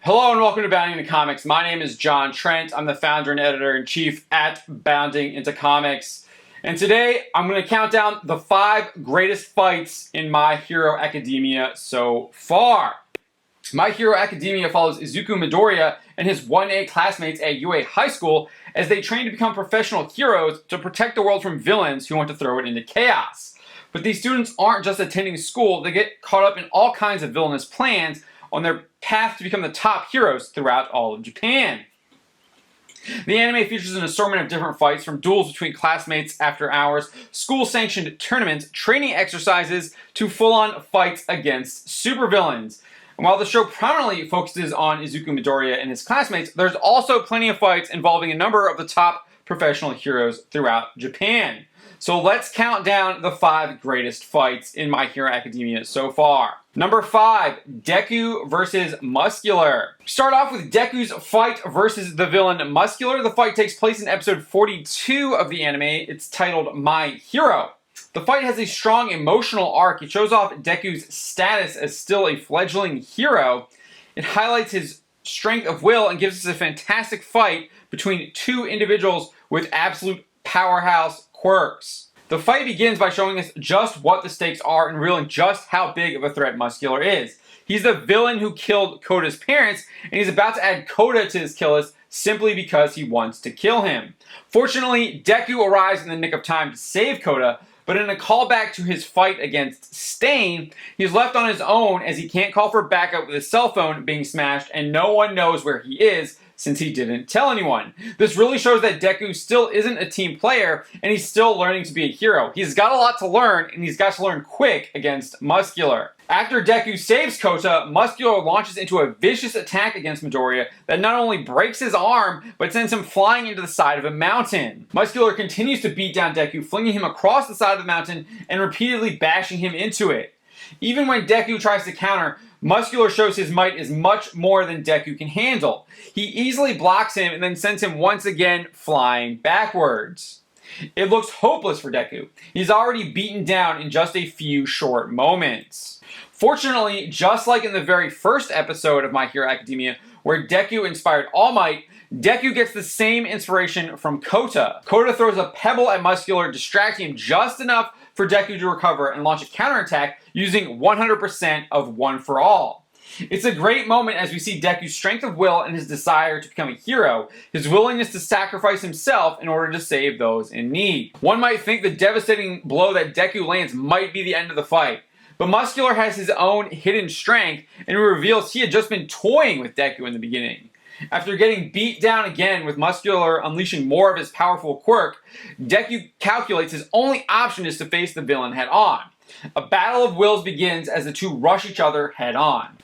Hello and welcome to Bounding into Comics. My name is John Trent. I'm the founder and editor-in-chief at Bounding into Comics. And today I'm going to count down the 5 greatest fights in My Hero Academia so far. My Hero Academia follows Izuku Midoriya and his 1A classmates at UA High School as they train to become professional heroes to protect the world from villains who want to throw it into chaos. But these students aren't just attending school, they get caught up in all kinds of villainous plans on their path to become the top heroes throughout all of Japan. The anime features an assortment of different fights, from duels between classmates after hours, school-sanctioned tournaments, training exercises, to full-on fights against supervillains. And while the show prominently focuses on Izuku Midoriya and his classmates, there's also plenty of fights involving a number of the top professional heroes throughout Japan. So let's count down the 5 greatest fights in My Hero Academia so far. Number 5, Deku versus Muscular. Start off with Deku's fight versus the villain Muscular. The fight takes place in episode 42 of the anime. It's titled My Hero. The fight has a strong emotional arc. It shows off Deku's status as still a fledgling hero. It highlights his strength of will and gives us a fantastic fight between 2 individuals with absolute powerhouse quirks. The fight begins by showing us just what the stakes are and revealing just how big of a threat Muscular is. He's the villain who killed Koda's parents, and he's about to add Koda to his kill list simply because he wants to kill him. Fortunately, Deku arrives in the nick of time to save Koda, but in a callback to his fight against Stain, he's left on his own as he can't call for backup with his cell phone being smashed and no one knows where he is, since he didn't tell anyone. This really shows that Deku still isn't a team player, and he's still learning to be a hero. He's got a lot to learn, and he's got to learn quick against Muscular. After Deku saves Kota, Muscular launches into a vicious attack against Midoriya that not only breaks his arm, but sends him flying into the side of a mountain. Muscular continues to beat down Deku, flinging him across the side of the mountain and repeatedly bashing him into it. Even when Deku tries to counter, Muscular shows his might is much more than Deku can handle. He easily blocks him and then sends him once again flying backwards. It looks hopeless for Deku. He's already beaten down in just a few short moments. Fortunately, just like in the very first episode of My Hero Academia, where Deku inspired All Might, Deku gets the same inspiration from Kota. Kota throws a pebble at Muscular, distracting him just enough for Deku to recover and launch a counterattack using 100% of One for All. It's a great moment as we see Deku's strength of will and his desire to become a hero, his willingness to sacrifice himself in order to save those in need. One might think the devastating blow that Deku lands might be the end of the fight, but Muscular has his own hidden strength, and it reveals he had just been toying with Deku in the beginning. After getting beat down again with Muscular unleashing more of his powerful quirk, Deku calculates his only option is to face the villain head on. A battle of wills begins as the two rush each other head on.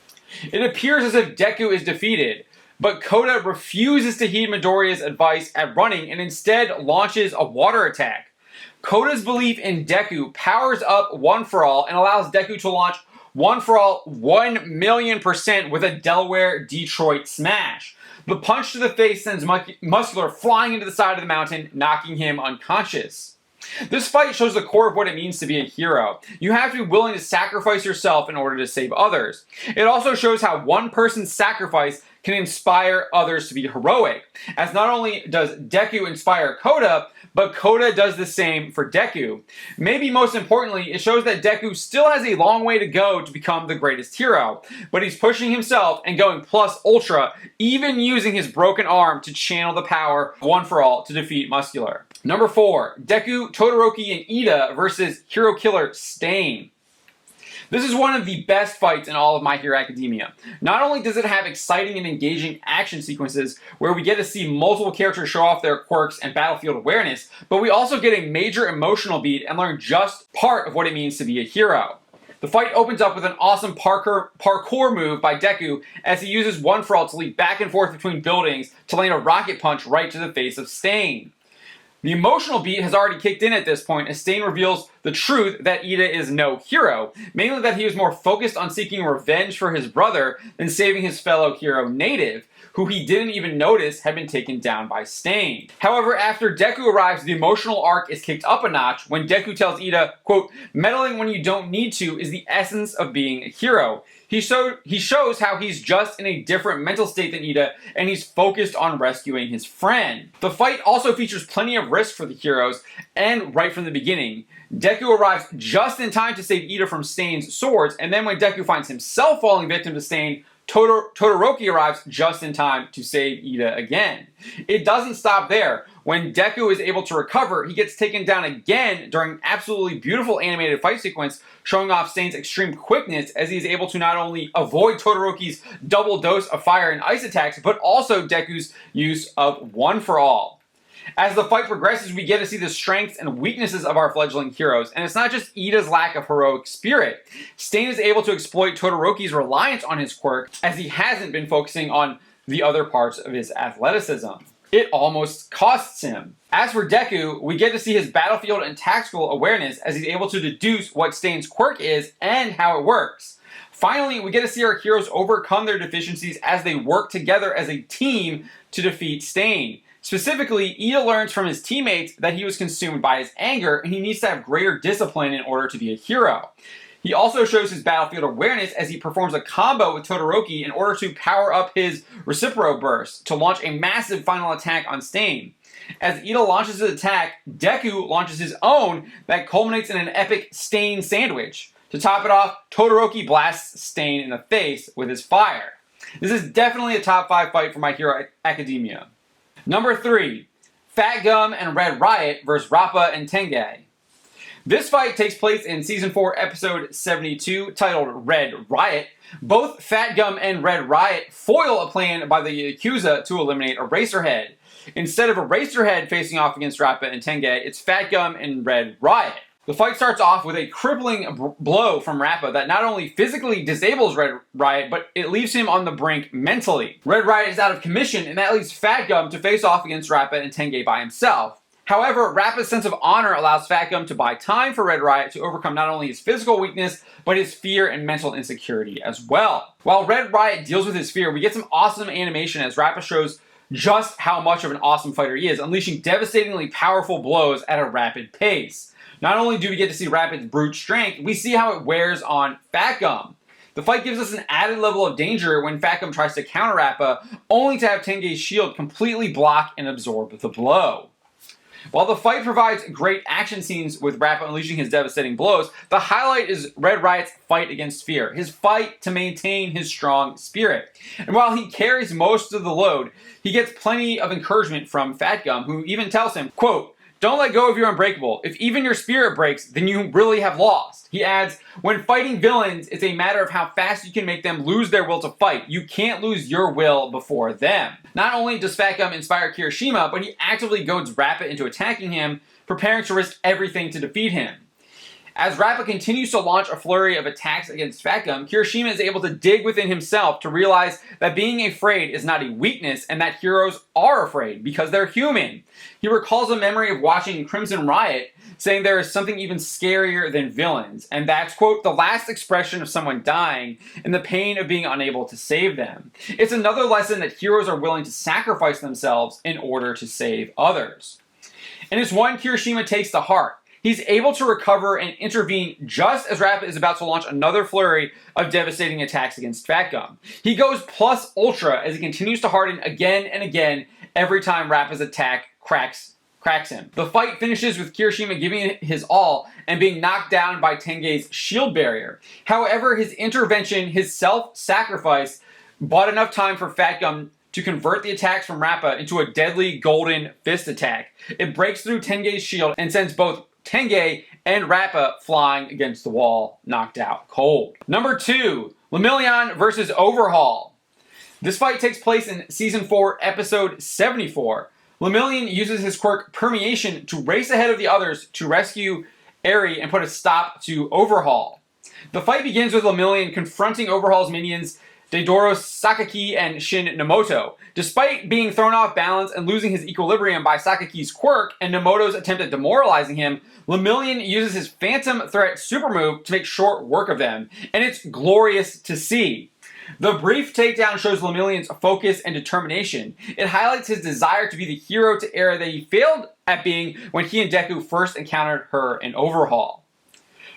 It appears as if Deku is defeated, but Kota refuses to heed Midoriya's advice at running and instead launches a water attack. Kota's belief in Deku powers up One for All and allows Deku to launch One for All 1,000,000% with a Delaware Detroit smash. The punch to the face sends Muscular flying into the side of the mountain, knocking him unconscious. This fight shows the core of what it means to be a hero. You have to be willing to sacrifice yourself in order to save others. It also shows how one person's sacrifice can inspire others to be heroic, as not only does Deku inspire Kota, but Kota does the same for Deku. Maybe most importantly, it shows that Deku still has a long way to go to become the greatest hero, but he's pushing himself and going plus ultra, even using his broken arm to channel the power of One for All to defeat Muscular. Number 4, Deku, Todoroki, and Ida versus Hero Killer Stain. This is one of the best fights in all of My Hero Academia. Not only does it have exciting and engaging action sequences where we get to see multiple characters show off their quirks and battlefield awareness, but we also get a major emotional beat and learn just part of what it means to be a hero. The fight opens up with an awesome parkour move by Deku as he uses One for All to leap back and forth between buildings to land a rocket punch right to the face of Stain. The emotional beat has already kicked in at this point as Stain reveals the truth that Ida is no hero, mainly that he was more focused on seeking revenge for his brother than saving his fellow hero Native, who he didn't even notice had been taken down by Stain. However, after Deku arrives, the emotional arc is kicked up a notch when Deku tells Ida, quote, "Meddling when you don't need to is the essence of being a hero." He shows how he's just in a different mental state than Ida, and he's focused on rescuing his friend. The fight also features plenty of risk for the heroes, and right from the beginning. Deku arrives just in time to save Ida from Stain's swords, and then when Deku finds himself falling victim to Stain, Todoroki arrives just in time to save Ida again. It doesn't stop there. When Deku is able to recover, he gets taken down again during an absolutely beautiful animated fight sequence, showing off Stain's extreme quickness as he is able to not only avoid Todoroki's double dose of fire and ice attacks, but also Deku's use of One for All. As the fight progresses, we get to see the strengths and weaknesses of our fledgling heroes, and it's not just Ida's lack of heroic spirit. Stain is able to exploit Todoroki's reliance on his quirk, as he hasn't been focusing on the other parts of his athleticism. It almost costs him. As for Deku, we get to see his battlefield and tactical awareness as he's able to deduce what Stain's quirk is and how it works. Finally, we get to see our heroes overcome their deficiencies as they work together as a team to defeat Stain. Specifically, Ida learns from his teammates that he was consumed by his anger and he needs to have greater discipline in order to be a hero. He also shows his battlefield awareness as he performs a combo with Todoroki in order to power up his Recipro Burst to launch a massive final attack on Stain. As Ida launches his attack, Deku launches his own that culminates in an epic Stain sandwich. To top it off, Todoroki blasts Stain in the face with his fire. This is definitely a top 5 fight for My Hero Academia. Number 3, Fat Gum and Red Riot vs. Rappa and Tengai. This fight takes place in Season 4, Episode 72, titled Red Riot. Both Fat Gum and Red Riot foil a plan by the Yakuza to eliminate Eraserhead. Instead of Eraserhead facing off against Rappa and Tengai, it's Fat Gum and Red Riot. The fight starts off with a crippling blow from Rappa that not only physically disables Red Riot, but it leaves him on the brink mentally. Red Riot is out of commission, and that leaves Fat Gum to face off against Rappa and Tengai by himself. However, Rappa's sense of honor allows Fat Gum to buy time for Red Riot to overcome not only his physical weakness, but his fear and mental insecurity as well. While Red Riot deals with his fear, we get some awesome animation as Rappa shows just how much of an awesome fighter he is, unleashing devastatingly powerful blows at a rapid pace. Not only do we get to see Rapid's brute strength, we see how it wears on Fat Gum. The fight gives us an added level of danger when Fat Gum tries to counter Rappa, only to have Tengai's shield completely block and absorb the blow. While the fight provides great action scenes with Rappa unleashing his devastating blows, the highlight is Red Riot's fight against fear, his fight to maintain his strong spirit. And while he carries most of the load, he gets plenty of encouragement from Fat Gum, who even tells him, quote, "Don't let go of your unbreakable. If even your spirit breaks, then you really have lost." He adds, "When fighting villains, it's a matter of how fast you can make them lose their will to fight. You can't lose your will before them." Not only does Fat Gum inspire Kirishima, but he actively goads Rappa into attacking him, preparing to risk everything to defeat him. As Rappa continues to launch a flurry of attacks against Fat Gum, Kirishima is able to dig within himself to realize that being afraid is not a weakness and that heroes are afraid because they're human. He recalls a memory of watching Crimson Riot, saying there is something even scarier than villains, and that's, quote, "the last expression of someone dying and the pain of being unable to save them." It's another lesson that heroes are willing to sacrifice themselves in order to save others. And it's one Kirishima takes to heart. He's able to recover and intervene just as Rappa is about to launch another flurry of devastating attacks against Fat Gum. He goes plus ultra as he continues to harden again and again every time Rappa's attack cracks him. The fight finishes with Kirishima giving it his all and being knocked down by Tengai's shield barrier. However, his intervention, his self-sacrifice, bought enough time for Fat Gum to convert the attacks from Rappa into a deadly golden fist attack. It breaks through Tengai's shield and sends both Tengai and Rappa flying against the wall, knocked out cold. Number 2, Lemelion vs. Overhaul. This fight takes place in Season 4, Episode 74. Lemelion uses his quirk Permeation to race ahead of the others to rescue Eri and put a stop to Overhaul. The fight begins with Lemelion confronting Overhaul's minions Deidoro Sakaki and Shin Nemoto. Despite being thrown off balance and losing his equilibrium by Sakaki's quirk and Nemoto's attempt at demoralizing him, Lemelion uses his Phantom Threat super move to make short work of them, and it's glorious to see. The brief takedown shows Lemelion's focus and determination. It highlights his desire to be the hero to Era that he failed at being when he and Deku first encountered her in Overhaul.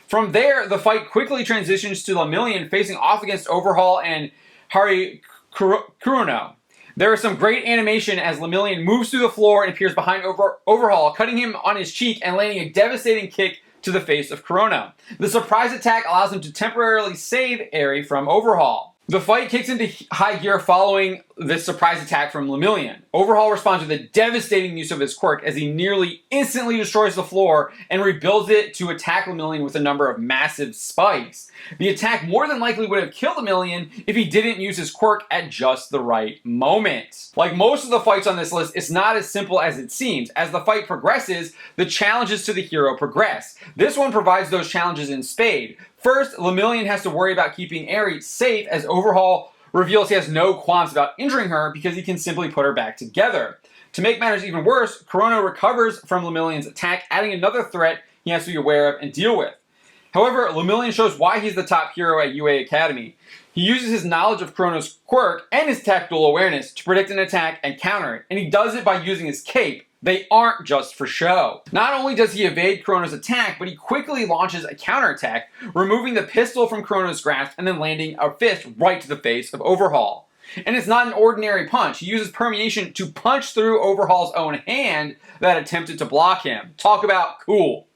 From there, the fight quickly transitions to Lemelion facing off against Overhaul and Hari Kurono. There is some great animation as Lemelion moves through the floor and appears behind Overhaul, cutting him on his cheek and landing a devastating kick to the face of Kurono. The surprise attack allows him to temporarily save Eri from Overhaul. The fight kicks into high gear following this surprise attack from Lemelion. Overhaul responds with a devastating use of his quirk as he nearly instantly destroys the floor and rebuilds it to attack Lemelion with a number of massive spikes. The attack more than likely would have killed Lemelion if he didn't use his quirk at just the right moment. Like most of the fights on this list, it's not as simple as it seems. As the fight progresses, the challenges to the hero progress. This one provides those challenges in spade. First, Lemelion has to worry about keeping Eri safe as Overhaul reveals he has no qualms about injuring her because he can simply put her back together. To make matters even worse, Kurono recovers from Lemelion's attack, adding another threat he has to be aware of and deal with. However, Lemelion shows why he's the top hero at UA Academy. He uses his knowledge of Kurono's quirk and his tactical awareness to predict an attack and counter it, and he does it by using his cape. They aren't just for show. Not only does he evade Kurono's attack, but he quickly launches a counterattack, removing the pistol from Kurono's grasp and then landing a fist right to the face of Overhaul. And it's not an ordinary punch. He uses permeation to punch through Overhaul's own hand that attempted to block him. Talk about cool.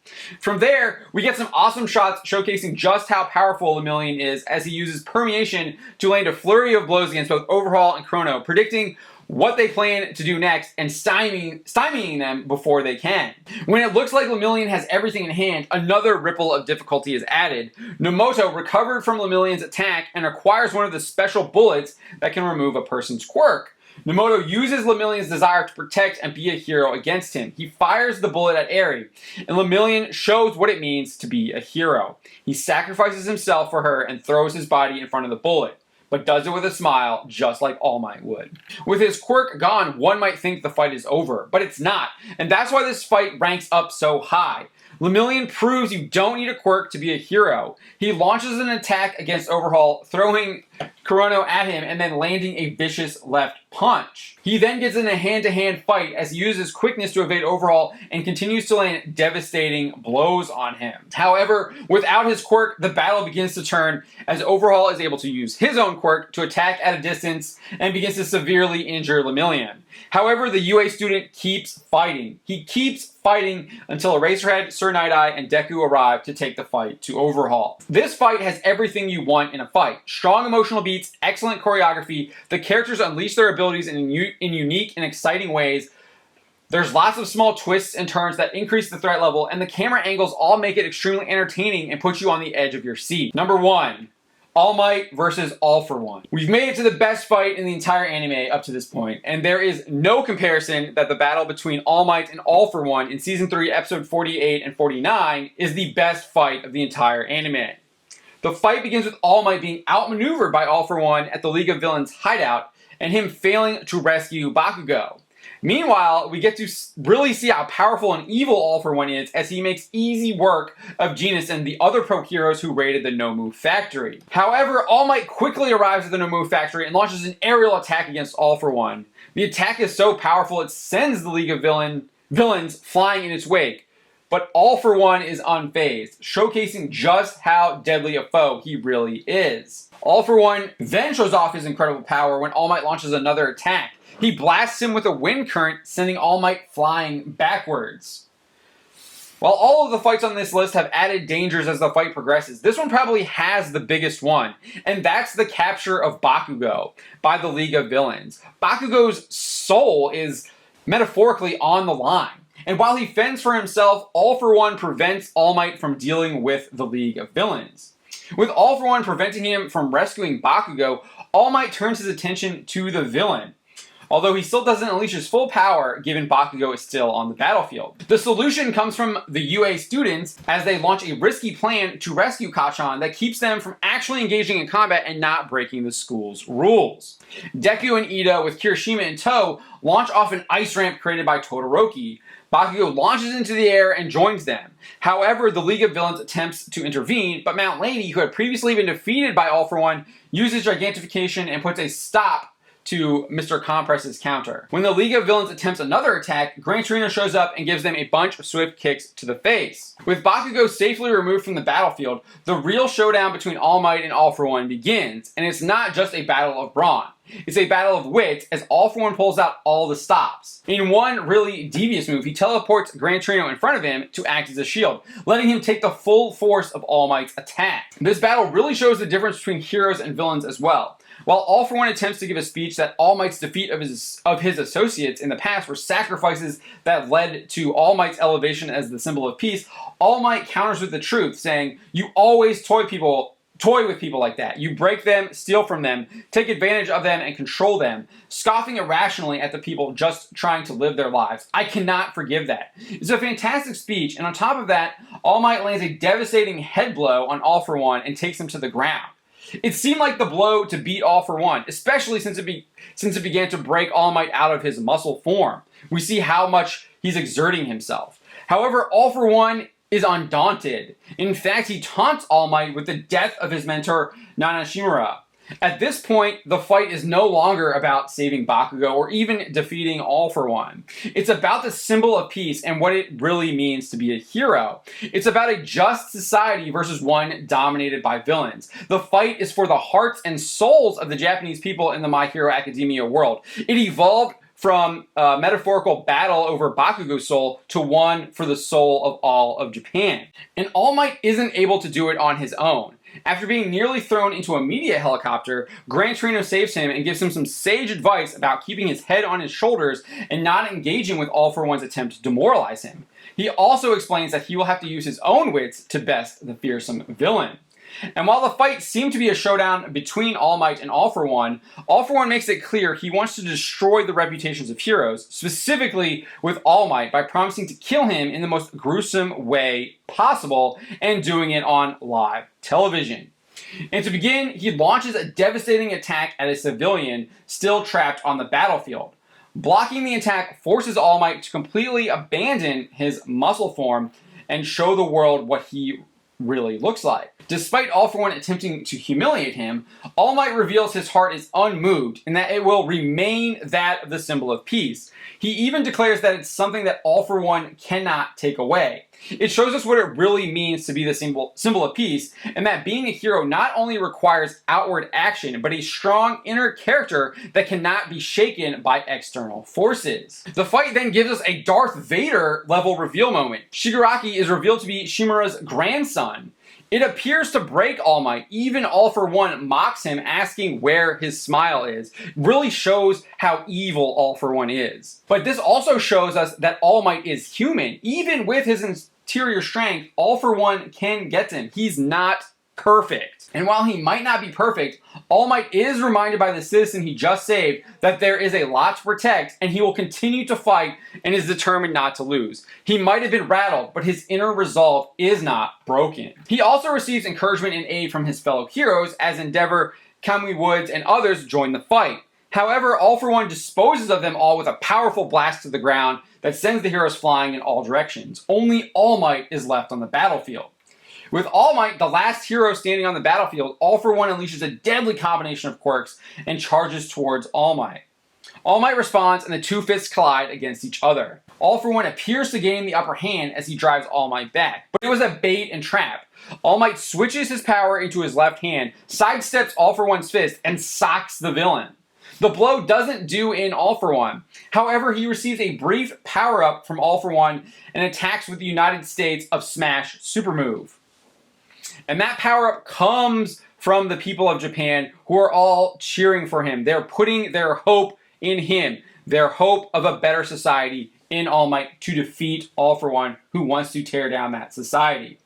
From there, we get some awesome shots showcasing just how powerful Lemelion is as he uses permeation to land a flurry of blows against both Overhaul and Kurono, predicting what they plan to do next and stymieing them before they can. When it looks like Lemelion has everything in hand, another ripple of difficulty is added. Nemoto recovered from Lemelion's attack and acquires one of the special bullets that can remove a person's quirk. Nemoto uses Lemelion's desire to protect and be a hero against him. He fires the bullet at Eri, and Lemelion shows what it means to be a hero. He sacrifices himself for her and throws his body in front of the bullet, but does it with a smile, just like All Might would. With his quirk gone, one might think the fight is over, but it's not, and that's why this fight ranks up so high. Lemelion proves you don't need a quirk to be a hero. He launches an attack against Overhaul, throwing Kurono at him and then landing a vicious left punch. He then gets in a hand-to-hand fight as he uses quickness to evade Overhaul and continues to land devastating blows on him. However, without his quirk, the battle begins to turn as Overhaul is able to use his own quirk to attack at a distance and begins to severely injure Lemelion. However, the UA student keeps fighting. He keeps fighting until Eraserhead, Sir Night-Eye, and Deku arrive to take the fight to Overhaul. This fight has everything you want in a fight. Strong emotional beats, excellent choreography, the characters unleash their abilities in unique and exciting ways. There's lots of small twists and turns that increase the threat level, and the camera angles all make it extremely entertaining and put you on the edge of your seat. Number 1. All Might versus All for One. We've made it to the best fight in the entire anime up to this point, and there is no comparison that the battle between All Might and All for One in Season 3, Episode 48 and 49 is the best fight of the entire anime. The fight begins with All Might being outmaneuvered by All for One at the League of Villains hideout, and him failing to rescue Bakugo. Meanwhile, we get to really see how powerful and evil All for One is as he makes easy work of Genis and the other pro heroes who raided the Nomu factory. However, All Might quickly arrives at the Nomu factory and launches an aerial attack against All for One. The attack is so powerful it sends the League of Villains flying in its wake. But All for One is unfazed, showcasing just how deadly a foe he really is. All for One then shows off his incredible power when All Might launches another attack. He blasts him with a wind current, sending All Might flying backwards. While all of the fights on this list have added dangers as the fight progresses, this one probably has the biggest one, and that's the capture of Bakugo by the League of Villains. Bakugo's soul is metaphorically on the line, and while he fends for himself, All for One prevents All Might from dealing with the League of Villains. With All for One preventing him from rescuing Bakugo, All Might turns his attention to the villain. although he still doesn't unleash his full power given Bakugo is still on the battlefield. The solution comes from the UA students as they launch a risky plan to rescue Kacchan that keeps them from actually engaging in combat and not breaking the school's rules. Deku and Ida, with Kirishima in tow, launch off an ice ramp created by Todoroki. Bakugo launches into the air and joins them. However, the League of Villains attempts to intervene, but Mount Lady, who had previously been defeated by All for One, uses Gigantification and puts a stop to Mr. Compress's counter. When the League of Villains attempts another attack, Gran Torino shows up and gives them a bunch of swift kicks to the face. With Bakugo safely removed from the battlefield, the real showdown between All Might and All for One begins, and it's not just a battle of brawn. It's a battle of wits as All for One pulls out all the stops. In one really devious move, he teleports Gran Torino in front of him to act as a shield, letting him take the full force of All Might's attack. This battle really shows the difference between heroes and villains as well. While All for One attempts to give a speech that All Might's defeat of his associates in the past were sacrifices that led to All Might's elevation as the symbol of peace, All Might counters with the truth, saying, "You always toy with people like that. You break them, steal from them, take advantage of them, and control them, scoffing irrationally at the people just trying to live their lives. I cannot forgive that." It's a fantastic speech, and on top of that, All Might lands a devastating head blow on All for One and takes him to the ground. It seemed like the blow to beat All for One, especially since it began to break All Might out of his muscle form. We see how much he's exerting himself. However, All for One is undaunted. In fact, he taunts All Might with the death of his mentor, Nanashimura. At this point, the fight is no longer about saving Bakugo or even defeating All for One. It's about the symbol of peace and what it really means to be a hero. It's about a just society versus one dominated by villains. The fight is for the hearts and souls of the Japanese people in the My Hero Academia world. It evolved from a metaphorical battle over Bakugo's soul to one for the soul of all of Japan. And All Might isn't able to do it on his own. After being nearly thrown into a media helicopter, Gran Torino saves him and gives him some sage advice about keeping his head on his shoulders and not engaging with All for One's attempt to demoralize him. He also explains that he will have to use his own wits to best the fearsome villain. And while the fight seemed to be a showdown between All Might and All for One makes it clear he wants to destroy the reputations of heroes, specifically with All Might, by promising to kill him in the most gruesome way possible and doing it on live television. And to begin, he launches a devastating attack at a civilian still trapped on the battlefield. Blocking the attack forces All Might to completely abandon his muscle form and show the world what he really looks like. Despite All for One attempting to humiliate him, All Might reveals his heart is unmoved and that it will remain that of the symbol of peace. He even declares that it's something that All for One cannot take away. It shows us what it really means to be the symbol of peace, and that being a hero not only requires outward action, but a strong inner character that cannot be shaken by external forces. The fight then gives us a Darth Vader level reveal moment. Shigaraki is revealed to be Shimura's grandson. It appears to break All Might. Even All for One mocks him, asking where his smile is. It really shows how evil All for One is. But this also shows us that All Might is human. Even with his interior strength, All for One can get to him. He's not perfect. And while he might not be perfect, All Might is reminded by the citizen he just saved that there is a lot to protect, and he will continue to fight and is determined not to lose. He might have been rattled, but his inner resolve is not broken. He also receives encouragement and aid from his fellow heroes as Endeavor, Kamui Woods, and others join the fight. However, All for One disposes of them all with a powerful blast to the ground that sends the heroes flying in all directions. Only All Might is left on the battlefield. With All Might, the last hero standing on the battlefield, All for One unleashes a deadly combination of quirks and charges towards All Might. All Might responds and the two fists collide against each other. All for One appears to gain the upper hand as he drives All Might back, but it was a bait and trap. All Might switches his power into his left hand, sidesteps All for One's fist, and socks the villain. The blow doesn't do in All for One. However, he receives a brief power-up from All for One and attacks with the United States of Smash super move. And that power-up comes from the people of Japan who are all cheering for him. They're putting their hope in him, their hope of a better society in All Might to defeat All for One, who wants to tear down that society.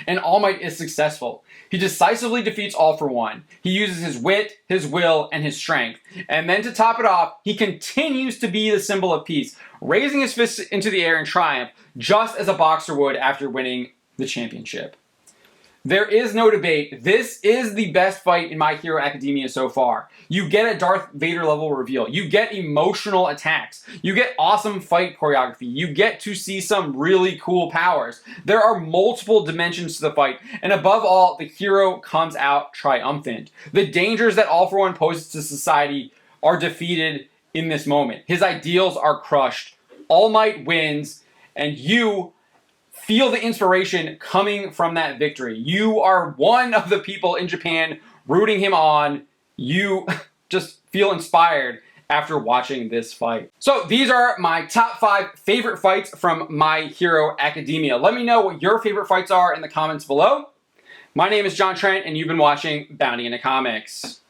And All Might is successful. He decisively defeats All For One. He uses his wit, his will, and his strength. And then to top it off, he continues to be the symbol of peace, raising his fists into the air in triumph, just as a boxer would after winning the championship. There is no debate. This is the best fight in My Hero Academia so far. You get a Darth Vader level reveal. You get emotional attacks. You get awesome fight choreography. You get to see some really cool powers. There are multiple dimensions to the fight. And above all, the hero comes out triumphant. The dangers that All For One poses to society are defeated in this moment. His ideals are crushed. All Might wins, and you feel the inspiration coming from that victory. You are one of the people in Japan rooting him on. You just feel inspired after watching this fight. So these are my top 5 favorite fights from My Hero Academia. Let me know what your favorite fights are in the comments below. My name is John Trent, and you've been watching Bounding into Comics.